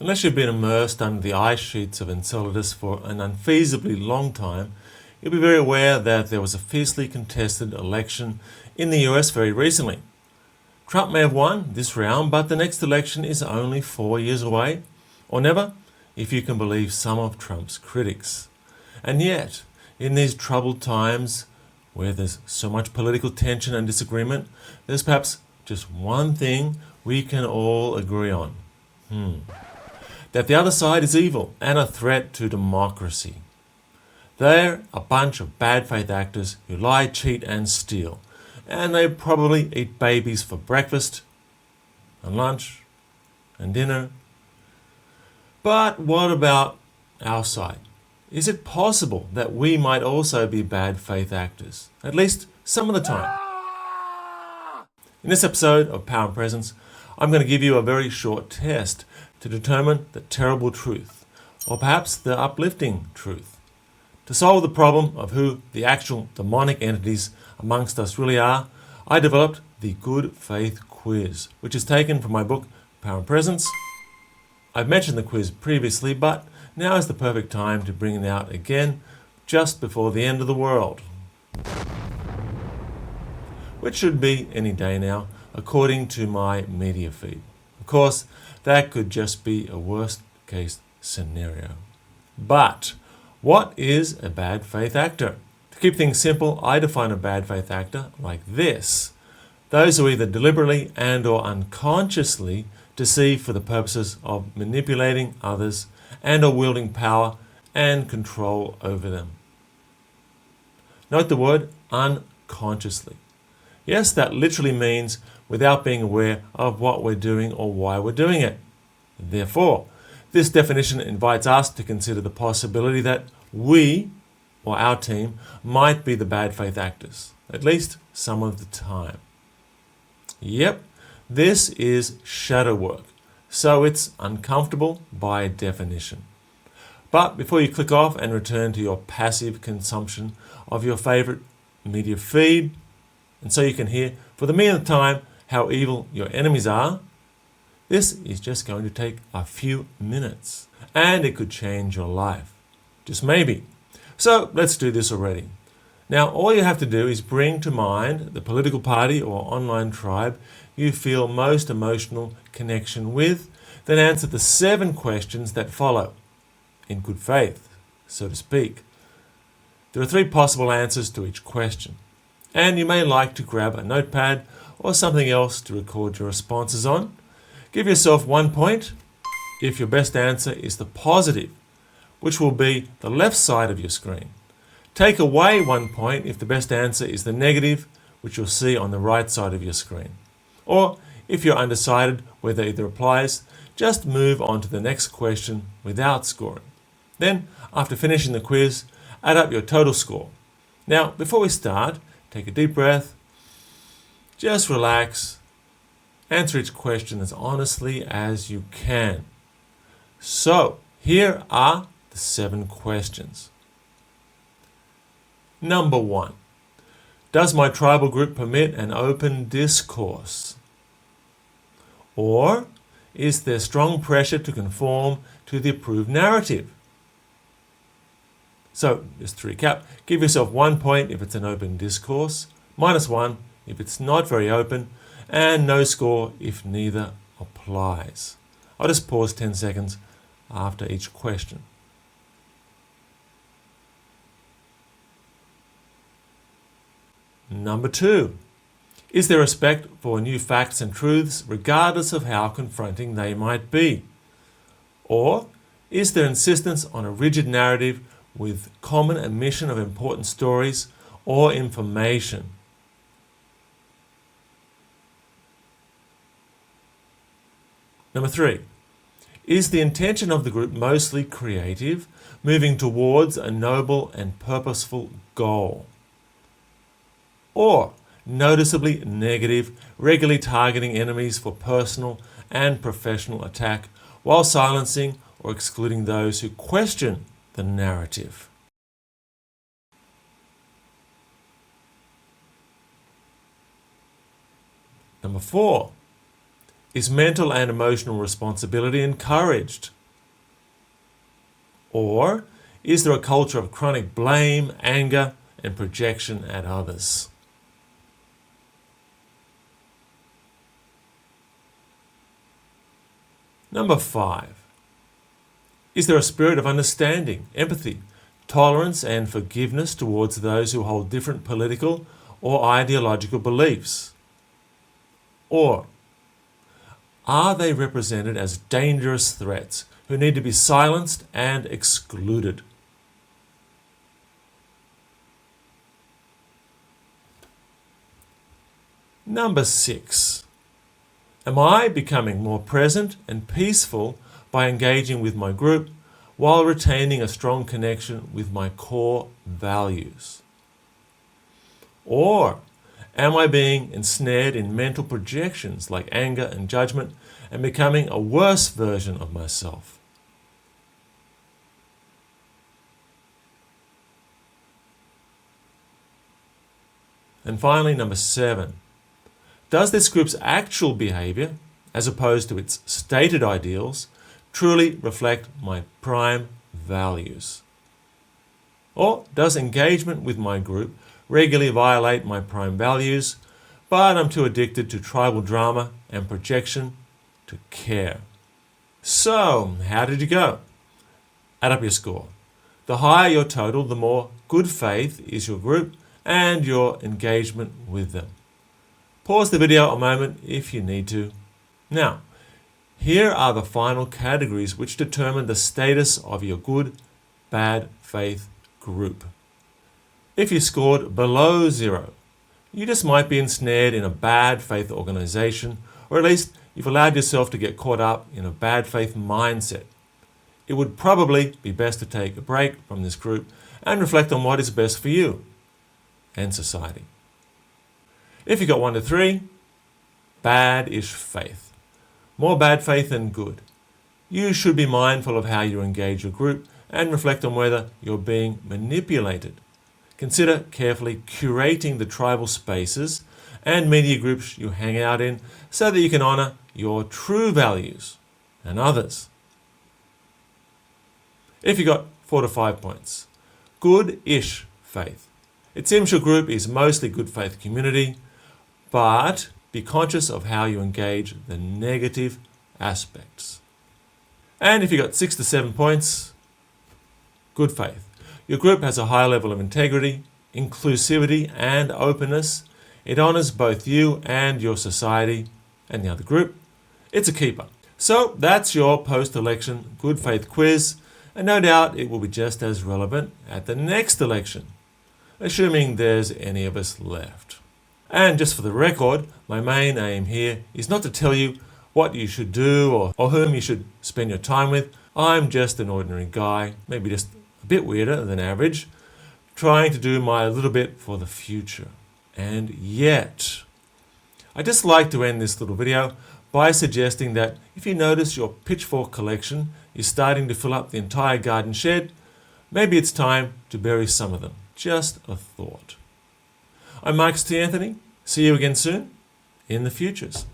Unless you've been immersed under the ice sheets of Enceladus for an unfeasibly long time, you'll be very aware that there was a fiercely contested election in the US very recently. Trump may have won this round, but the next election is only 4 years away, or never, if you can believe some of Trump's critics. And yet, in these troubled times, where there's so much political tension and disagreement, there's perhaps just one thing we can all agree on. That the other side is evil and a threat to democracy. They're a bunch of bad faith actors who lie, cheat and steal. And they probably eat babies for breakfast and lunch and dinner. But what about our side? Is it possible that we might also be bad faith actors? At least some of the time. In this episode of Power and Presence, I'm going to give you a very short test to determine the terrible truth, or perhaps the uplifting truth. To solve the problem of who the actual demonic entities amongst us really are, I developed the Good Faith Quiz, which is taken from my book, Power and Presence. I've mentioned the quiz previously, but now is the perfect time to bring it out again, just before the end of the world. Which should be any day now, according to my media feed. Of course, that could just be a worst case scenario. But what is a bad faith actor? To keep things simple, I define a bad faith actor like this. Those who either deliberately and or unconsciously deceive for the purposes of manipulating others and or wielding power and control over them. Note the word unconsciously. Yes, that literally means without being aware of what we're doing or why we're doing it. Therefore, this definition invites us to consider the possibility that we, or our team, might be the bad faith actors, at least some of the time. Yep, this is shadow work, so it's uncomfortable by definition. But before you click off and return to your passive consumption of your favorite media feed, and so you can hear for the millionth time how evil your enemies are, this is just going to take a few minutes, and it could change your life. Just maybe. So let's do this already. Now, all you have to do is bring to mind the political party or online tribe you feel most emotional connection with, then answer the 7 questions that follow, in good faith, so to speak. There are 3 possible answers to each question, and you may like to grab a notepad or something else to record your responses on. Give yourself 1 point if your best answer is the positive, which will be the left side of your screen. Take away 1 point if the best answer is the negative, which you'll see on the right side of your screen. Or if you're undecided whether either applies, just move on to the next question without scoring. Then, after finishing the quiz, add up your total score. Now, before we start, take a deep breath, just relax, answer each question as honestly as you can. So, here are the 7 questions. Number 1. Does my tribal group permit an open discourse? Or is there strong pressure to conform to the approved narrative? So, just to recap, give yourself 1 point if it's an open discourse, -1 if it's not very open, and no score if neither applies. I'll just pause 10 seconds after each question. Number 2. Is there respect for new facts and truths regardless of how confronting they might be? Or is there insistence on a rigid narrative with common omission of important stories or information? Number 3. Is the intention of the group mostly creative, moving towards a noble and purposeful goal? Or noticeably negative, regularly targeting enemies for personal and professional attack while silencing or excluding those who question the narrative? Number 4. Is mental and emotional responsibility encouraged? Or is there a culture of chronic blame, anger, and projection at others? Number 5. Is there a spirit of understanding, empathy, tolerance, and forgiveness towards those who hold different political or ideological beliefs? Or are they represented as dangerous threats who need to be silenced and excluded? Number 6. Am I becoming more present and peaceful by engaging with my group while retaining a strong connection with my core values? Or am I being ensnared in mental projections like anger and judgment and becoming a worse version of myself? And finally, number 7. Does this group's actual behavior, as opposed to its stated ideals, truly reflect my prime values? Or does engagement with my group regularly violate my prime values, but I'm too addicted to tribal drama and projection to care? So, how did you go? Add up your score. The higher your total, the more good faith is your group and your engagement with them. Pause the video a moment if you need to. Now, here are the final categories which determine the status of your good, bad faith group. If you scored below 0, you just might be ensnared in a bad faith organization, or at least you've allowed yourself to get caught up in a bad faith mindset. It would probably be best to take a break from this group and reflect on what is best for you and society. If you got 1 to 3, bad-ish faith. More bad faith than good. You should be mindful of how you engage your group and reflect on whether you're being manipulated. Consider carefully curating the tribal spaces and media groups you hang out in so that you can honor your true values and others. If you got 4 to 5 points, good-ish faith. It seems your group is mostly good faith community, but be conscious of how you engage the negative aspects. And if you got 6 to 7 points, good faith. Your group has a high level of integrity, inclusivity, and openness. It honors both you and your society and the other group. It's a keeper. So that's your post-election good faith quiz, and no doubt it will be just as relevant at the next election, assuming there's any of us left. And just for the record, my main aim here is not to tell you what you should do or whom you should spend your time with. I'm just an ordinary guy, maybe just a bit weirder than average, trying to do my little bit for the future. And yet, I'd just like to end this little video by suggesting that if you notice your pitchfork collection is starting to fill up the entire garden shed, maybe it's time to bury some of them. Just a thought. I'm Marcus T. Anthony. See you again soon in the futures.